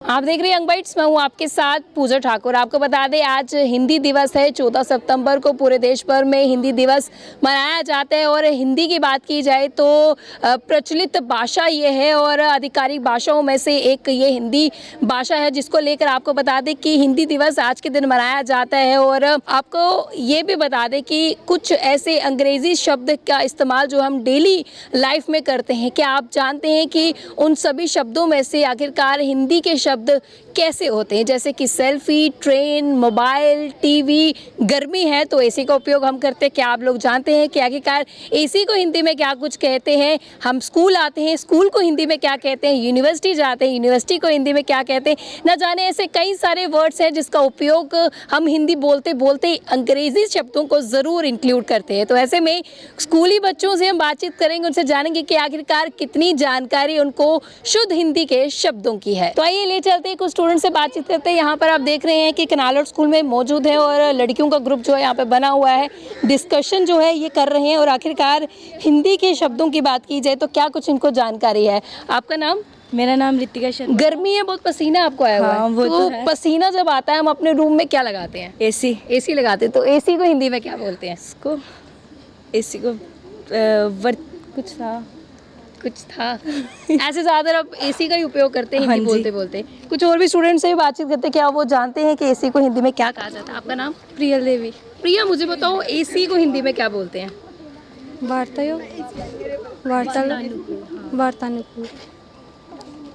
आप देख रहे हैं यंग बाइट्स, मैं हूँ आपके साथ पूजा ठाकुर। आपको बता दें आज हिंदी दिवस है। 14 सितंबर को पूरे देश भर में हिंदी दिवस मनाया जाता है। और हिंदी की बात की जाए तो प्रचलित भाषा ये है और आधिकारिक भाषाओं में से एक ये हिंदी भाषा है, जिसको लेकर आपको बता दें कि हिंदी दिवस आज के दिन मनाया जाता है। और आपको ये भी बता दें कि कुछ ऐसे अंग्रेज़ी शब्द का इस्तेमाल जो हम डेली लाइफ में करते हैं, क्या आप जानते हैं कि उन सभी शब्दों में से आखिरकार हिंदी के शब्द कैसे होते हैं? जैसे कि सेल्फी, ट्रेन, मोबाइल, टीवी। गर्मी है तो एसी का उपयोग हम करते हैं। क्या आप लोग जानते हैं कि आखिरकार एसी को हिंदी में क्या कुछ कहते हैं? हम स्कूल आते हैं, स्कूल को हिंदी में क्या कहते हैं? यूनिवर्सिटी जाते हैं, यूनिवर्सिटी को हिंदी में क्या कहते हैं? न जाने ऐसे कई सारे वर्ड्स हैं जिसका उपयोग हम हिंदी बोलते बोलते अंग्रेजी शब्दों को ज़रूर इंक्लूड करते हैं। तो ऐसे में स्कूली बच्चों से हम बातचीत करेंगे, उनसे जानेंगे कि आखिरकार कितनी जानकारी उनको शुद्ध हिंदी के शब्दों की है। तो आइए ले चलते हैं, कुछ स्टूडेंट से बातचीत करते हैं। यहाँ पर आप देख रहे हैं कि कनालौर स्कूल में मौजूद है और लड़कियों का ग्रुप जो है यहाँ पे बना हुआ है। डिस्कशन जो है ये कर रहे हैं और आखिरकार हिंदी के शब्दों की बात की जाए तो क्या कुछ इनको जानकारी है। आपका नाम? मेरा नाम ऋतिका शर्मा। गर्मी है, बहुत पसीना आपको आया हुआ है। हाँ, वो तो है। पसीना जब आता है हम अपने रूम में क्या लगाते हैं? एसी। एसी लगाते हैं। तो एसी को हिंदी में क्या बोलते हैं? इसको एसी को कुछ था ऐसे ज़्यादातर अब एसी का ही उपयोग करते हैं हाँ हिंदी जी। बोलते बोलते। कुछ और भी स्टूडेंट से बातचीत करते हैं, क्या वो जानते हैं कि एसी को हिंदी में क्या कहा जाता है? आपका नाम? प्रियल देवी। प्रिया, मुझे बताओ एसी को हिंदी में क्या बोलते हैं? वार्तानुकूल।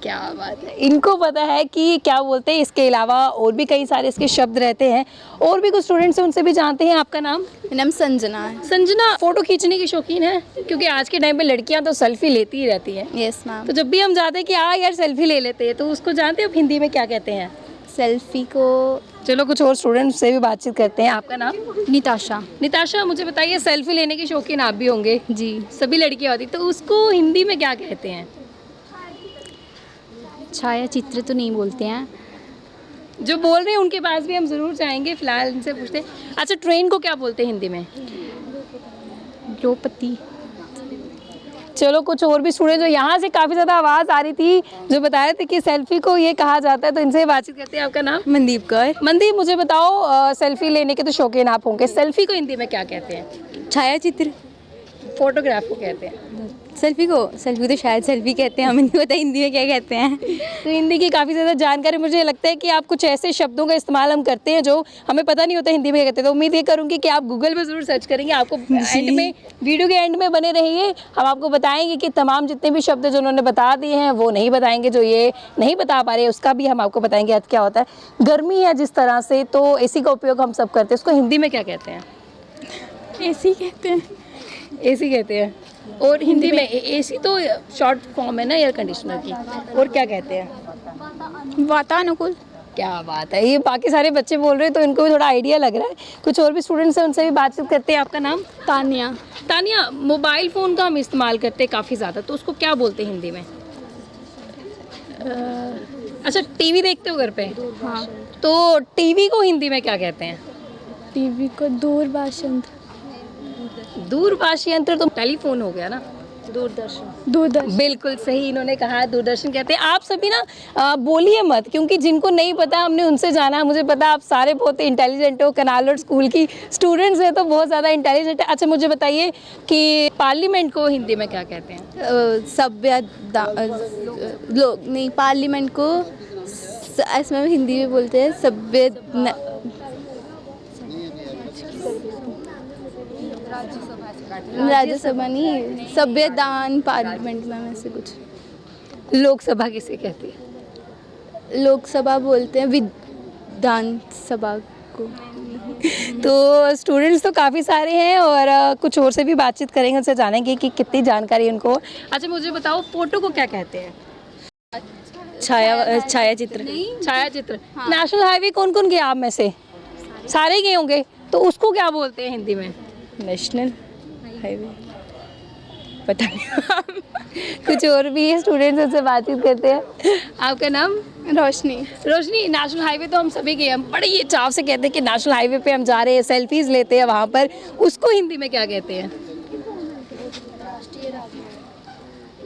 क्या बात है, इनको पता है कि क्या बोलते हैं। इसके अलावा और भी कई सारे इसके शब्द रहते हैं। और भी कुछ स्टूडेंट्स हैं, उनसे भी जानते हैं। आपका नाम? मेरा नाम संजना है। संजना, फोटो खींचने की शौकीन है? क्योंकि आज के टाइम पे लड़कियां तो सेल्फी लेती ही रहती हैं। Yes ma'am. तो जब भी हम जाते हैं कि हाँ यार सेल्फी ले लेते हैं, तो उसको जानते हैं आप हिंदी में क्या कहते हैं? सेल्फी को चलो कुछ और स्टूडेंट्स से भी बातचीत करते हैं। आपका नाम? निताशा। निताशा, मुझे बताइए सेल्फी लेने की शौकीन आप भी होंगे? जी। सभी लड़कियां होती, तो उसको हिंदी में क्या कहते हैं? छाया चित्र तो नहीं बोलते हैं। जो बोल रहे हैं उनके पास भी हम ज़रूर जाएंगे, फिलहाल इनसे पूछते हैं। अच्छा, ट्रेन को क्या बोलते हैं हिंदी में? द्रौपदी। चलो कुछ और भी स्टूडेंट, जो यहाँ से काफ़ी ज़्यादा आवाज़ आ रही थी, जो बता रहे थे कि सेल्फी को ये कहा जाता है, तो इनसे बातचीत करते हैं। आपका नाम? मनदीप कौर। मनदीप, मुझे बताओ सेल्फी लेने के तो शौकीन आप होंगे, सेल्फी को हिंदी में क्या कहते हैं? छाया चित्र। फोटोग्राफ को कहते हैं। सेल्फी तो शायद सेल्फी कहते हैं, हमें नहीं पता हिंदी में क्या कहते हैं। तो हिंदी की काफ़ी ज़्यादा जानकारी, मुझे लगता है कि आप कुछ ऐसे शब्दों का इस्तेमाल हम करते हैं जो हमें पता नहीं होता हिंदी में क्या कहते हैं। तो उम्मीद ये करूँगी कि आप गूगल में ज़रूर सर्च करेंगे। आपको एंड में, वीडियो के एंड में बने रहिए, हम आपको बताएंगे कि तमाम जितने भी शब्द जो उन्होंने बता दिए हैं वो नहीं बताएंगे, जो ये नहीं बता पा रहे उसका भी हम आपको बताएंगे अर्थ क्या होता है। गर्मी है जिस तरह से, तो एसी का उपयोग हम सब करते हैं, उसको हिंदी में क्या कहते हैं? एसी कहते हैं। एसी कहते हैं। और हिंदी में एसी तो शॉर्ट फॉर्म है ना एयर कंडीशनर की। और क्या कहते हैं? वातानुकूल। क्या बात है, ये बाकी सारे बच्चे बोल रहे हैं तो इनको भी थोड़ा आइडिया लग रहा है। कुछ और भी स्टूडेंट्स हैं, उनसे भी बातचीत करते हैं। आपका नाम? तानिया। तानिया, मोबाइल फ़ोन का हम इस्तेमाल करते हैं काफ़ी ज़्यादा, तो उसको क्या बोलते हैं हिंदी में? अच्छा, टीवी देखते हो घर पे? हाँ। तो टीवी को हिंदी में क्या कहते हैं? टीवी को दूरभाष दूरभाष यंत्र तो टेलीफोन हो गया ना। दूरदर्शन। बिल्कुल सही इन्होंने कहा, दूरदर्शन कहते हैं। आप सभी ना बोलिए मत, क्योंकि जिनको नहीं पता हमने उनसे जाना है। मुझे पता आप सारे बहुत इंटेलिजेंट हो, कनालौर स्कूल की स्टूडेंट्स हैं तो बहुत ज़्यादा इंटेलिजेंट है। अच्छा, मुझे बताइए कि पार्लियामेंट को हिंदी में क्या कहते हैं? लोग नहीं, पार्लियामेंट को इसमें हिंदी में बोलते हैं राज्यसभा नहीं, संविधान पार्लियामेंट में से कुछ। लोकसभा किसे कहते हैं? लोकसभा बोलते हैं विधानसभा को। तो स्टूडेंट्स तो काफ़ी सारे हैं और कुछ और से भी बातचीत करेंगे, उनसे जानेंगे कि कितनी जानकारी उनको। अच्छा, मुझे बताओ फोटो को क्या कहते हैं? छाया चित्र। छाया चित्र। नेशनल हाईवे कौन कौन गया आप में से? सारे गए होंगे, तो उसको क्या बोलते हैं हिंदी में? नेशनल हाईवे पता नहीं। कुछ और भी स्टूडेंट्स उनसे बातचीत करते हैं। आपका नाम? रोशनी। रोशनी, नेशनल हाईवे तो हम सभी गए, हम बड़े ये चाव से कहते हैं कि नेशनल हाईवे पे हम जा रहे हैं, सेल्फीज लेते हैं वहाँ पर, उसको हिंदी में क्या कहते हैं?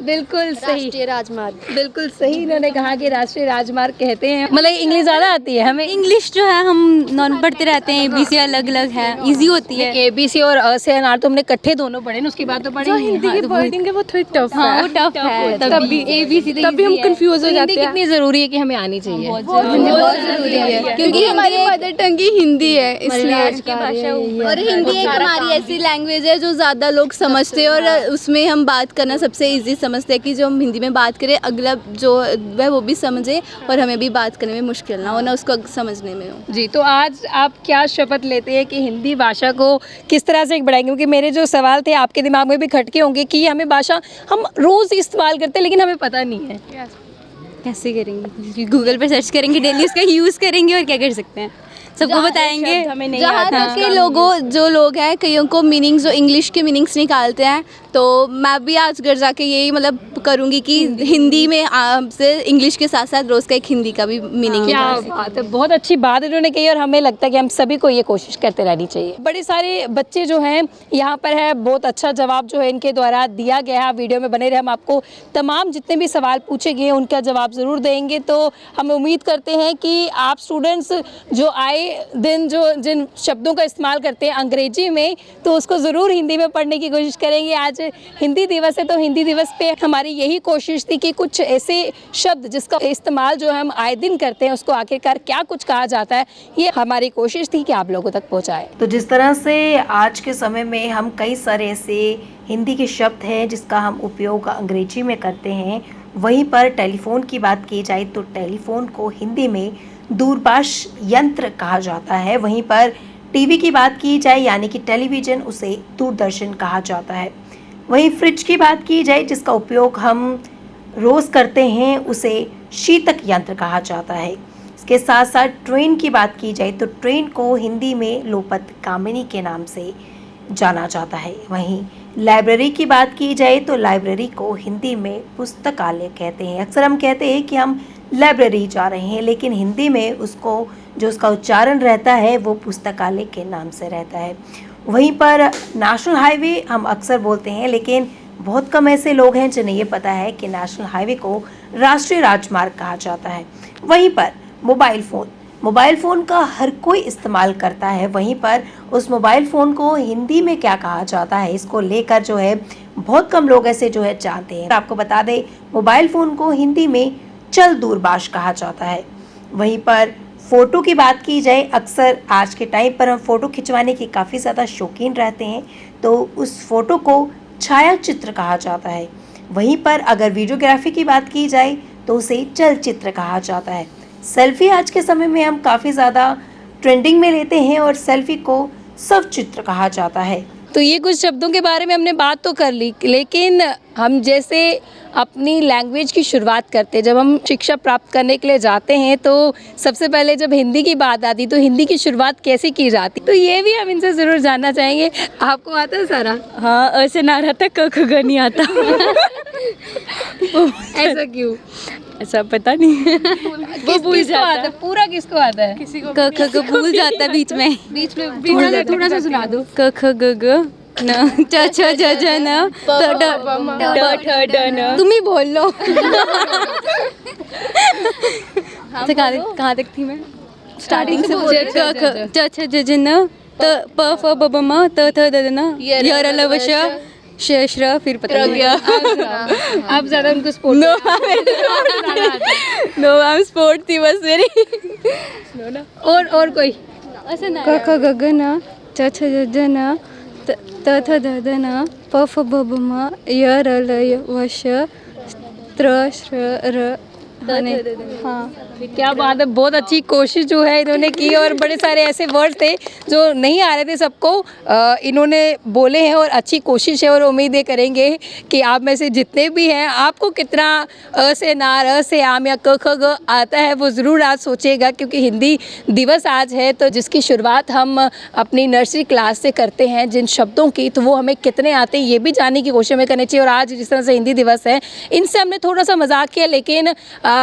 बिल्कुल सही, राष्ट्रीय राजमार्ग। बिल्कुल सही इन्होंने कहा कि राष्ट्रीय राजमार्ग कहते हैं। मतलब इंग्लिश ज़्यादा आती है हमें। इंग्लिश जो है हम नॉर्मल पढ़ते रहते हैं, ABC अलग अलग है, इजी होती है। ABC और अ से अनार तो हमने इकट्ठे दोनों पढ़े ना, उसके बाद तो पढ़े नहीं। हिंदी की वर्डिंग है वो थोड़ी टफ हाँ, है। वो टफ है, तभी ABC तभी हम कंफ्यूज हो हिंदी जाते हैं। कितनी ज़रूरी है कि हमें आनी चाहिए। बहुत जरूरी है, क्योंकि हमारी मदर टंग ही हिंदी है, इसलिए और हिंदी एक हमारी ऐसी लैंग्वेज है जो ज़्यादा लोग समझते हैं और उसमें हम बात करना सबसे इजी समझते हैं कि जो हम हिंदी में बात करें अगला जो वह वो भी समझे और हमें भी बात करने में मुश्किल ना हो, ना उसको समझने में हो। जी, तो आज आप क्या शपथ लेते हैं कि हिंदी भाषा को किस तरह से बढ़ाएंगे? क्योंकि मेरे जो सवाल थे आपके दिमाग में भी खटके होंगे कि ये हमें भाषा हम रोज़ इस्तेमाल करते हैं लेकिन हमें पता नहीं है। कैसे करेंगे? गूगल पर सर्च करेंगे, डेली उसका यूज़ करेंगे और क्या कर सकते हैं, सबको बताएंगे। जहाँ तक के जो लोग हैं कईयों को मीनिंग्स जो इंग्लिश के मीनिंग्स निकालते हैं, तो मैं भी आज घर जाके यही मतलब करूँगी कि हिंदी में से इंग्लिश के साथ साथ रोज़ का एक हिंदी का भी मीनिंग क्या बात है, बहुत अच्छी बात इन्होंने कही और हमें लगता है कि हम सभी को ये कोशिश करते रहनी चाहिए। बड़े सारे बच्चे जो हैं यहाँ पर है, बहुत अच्छा जवाब जो है इनके द्वारा दिया गया है। वीडियो में बने रहे, हम आपको तमाम जितने भी सवाल पूछे गए उनका जवाब ज़रूर देंगे। तो हम उम्मीद करते हैं कि आप स्टूडेंट्स जो आए दिन जो जिन शब्दों का इस्तेमाल करते हैं अंग्रेजी में, तो उसको ज़रूर हिंदी में पढ़ने की कोशिश करेंगे। आज हिंदी दिवस है, तो हिंदी दिवस पे हमारी यही कोशिश थी कि कुछ ऐसे शब्द जिसका इस्तेमाल जो हम आए दिन करते हैं उसको आखिरकार क्या कुछ कहा जाता है, ये हमारी कोशिश थी कि आप लोगों तक पहुंचाए। तो जिस तरह से आज के समय में हम कई सारे ऐसे हिंदी के शब्द हैं जिसका हम उपयोग अंग्रेजी में करते हैं, वहीं पर टेलीफोन की बात की जाए तो टेलीफोन को हिंदी में दूरभाष यंत्र कहा जाता है। वहीं पर टीवी की बात की जाए यानी कि टेलीविज़न, उसे दूरदर्शन कहा जाता है। वहीं फ्रिज की बात की जाए जिसका उपयोग हम रोज़ करते हैं, उसे शीतक यंत्र कहा जाता है। इसके साथ साथ ट्रेन की बात की जाए तो ट्रेन को हिंदी में लोपत कामिनी के नाम से जाना जाता है। वहीं लाइब्रेरी की बात की जाए तो लाइब्रेरी को हिंदी में पुस्तकालय कहते हैं। अक्सर हम कहते हैं कि हम लाइब्रेरी जा रहे हैं, लेकिन हिंदी में उसको जो उसका उच्चारण रहता है वो पुस्तकालय के नाम से रहता है। वहीं पर नेशनल हाईवे हम अक्सर बोलते हैं, लेकिन बहुत कम ऐसे लोग हैं जिन्हें ये पता है कि नेशनल हाईवे को राष्ट्रीय राजमार्ग कहा जाता है। वहीं पर मोबाइल फ़ोन का हर कोई इस्तेमाल करता है, वहीं पर उस मोबाइल फ़ोन को हिंदी में क्या कहा जाता है, इसको लेकर जो है बहुत कम लोग ऐसे जो है जानते हैं। आपको बता दें, मोबाइल फ़ोन को हिंदी में चल दूरभाष कहा जाता है। वहीं पर फ़ोटो की बात की जाए, अक्सर आज के टाइम पर हम फ़ोटो खिंचवाने के काफ़ी ज़्यादा शौकीन रहते हैं, तो उस फ़ोटो को छाया चित्र कहा जाता है। वहीं पर अगर वीडियोग्राफी की बात की जाए तो उसे चलचित्र कहा जाता है। सेल्फी आज के समय में हम काफ़ी ज़्यादा ट्रेंडिंग में लेते हैं और सेल्फी को सचित्र कहा जाता है। तो ये कुछ शब्दों के बारे में हमने बात तो कर ली, लेकिन हम जैसे अपनी लैंग्वेज की शुरुआत करते हैं, जब हम शिक्षा प्राप्त करने के लिए जाते हैं तो सबसे पहले जब हिंदी की बात आती तो हिंदी की शुरुआत कैसे की जाती, तो ये भी हम इनसे ज़रूर जानना चाहेंगे। आपको आता है सारा? हाँ, ऐसे ना रहता, क ख ग नहीं आता। ऐसा क्यों? ऐसा पता नहीं, वो भूल जाता है। पूरा किसको आता है? क ख ग भूल जाता है बीच में थोड़ा सा सुना दो। क ख ग ग न च छ ज ज न त ड ठ ड न। तुम ही बोल लो। कहाँ तक थी मैं? स्टार्टिंग से बोल। क ख च छ ज ज न त प फ ब ब म त थ द द न य र ल व श श श्र, फिर पता नहीं। आप ज़्यादा उनको support no I am support थी बस मेरी। और कोई क ख ग घ न च छ ज ज न त थ द द न प फ ब ब म य र ल व श त्र श्र र। हाँ, क्या बात है, बहुत अच्छी कोशिश जो है इन्होंने की और बड़े सारे ऐसे वर्ड थे जो नहीं आ रहे थे सबको इन्होंने बोले हैं और अच्छी कोशिश है और उम्मीद करेंगे कि आप में से जितने भी हैं आपको कितना अ से नार, अ से आम या क ख ग आता है वो ज़रूर आज सोचिएगा, क्योंकि हिंदी दिवस आज है तो जिसकी शुरुआत हम अपनी नर्सरी क्लास से करते हैं जिन शब्दों की, तो वो हमें कितने आते हैं ये भी जानने की कोशिश हमें करनी चाहिए। और आज जिस तरह से हिंदी दिवस है, इनसे हमने थोड़ा सा मजाक किया, लेकिन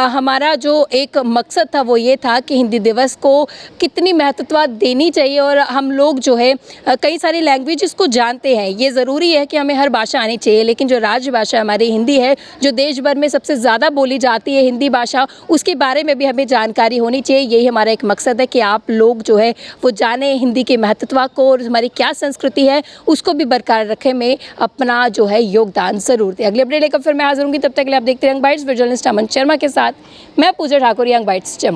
हमारा जो एक मकसद था वो ये था कि हिंदी दिवस को कितनी महत्वता देनी चाहिए और हम लोग जो है कई सारी लैंग्वेजेस को जानते हैं। ये ज़रूरी है कि हमें हर भाषा आनी चाहिए, लेकिन जो राजभाषा हमारी हिंदी है, जो देश भर में सबसे ज़्यादा बोली जाती है हिंदी भाषा, उसके बारे में भी हमें जानकारी होनी चाहिए। यही हमारा एक मकसद है कि आप लोग जो है वो जाने हिंदी की महत्वता को और हमारी क्या संस्कृति है उसको भी बरकरार रखे में अपना जो है योगदान ज़रूर दें। अगले अपडेट लेकर फिर मैं हाजिर होंगी, तब तक के लिए आप देखते हैं यंग बाइट्स। जर्नलिस्ट अमन शर्मा के साथ मैं पूजा ठाकुर, यंग बाइट्स जम्मू।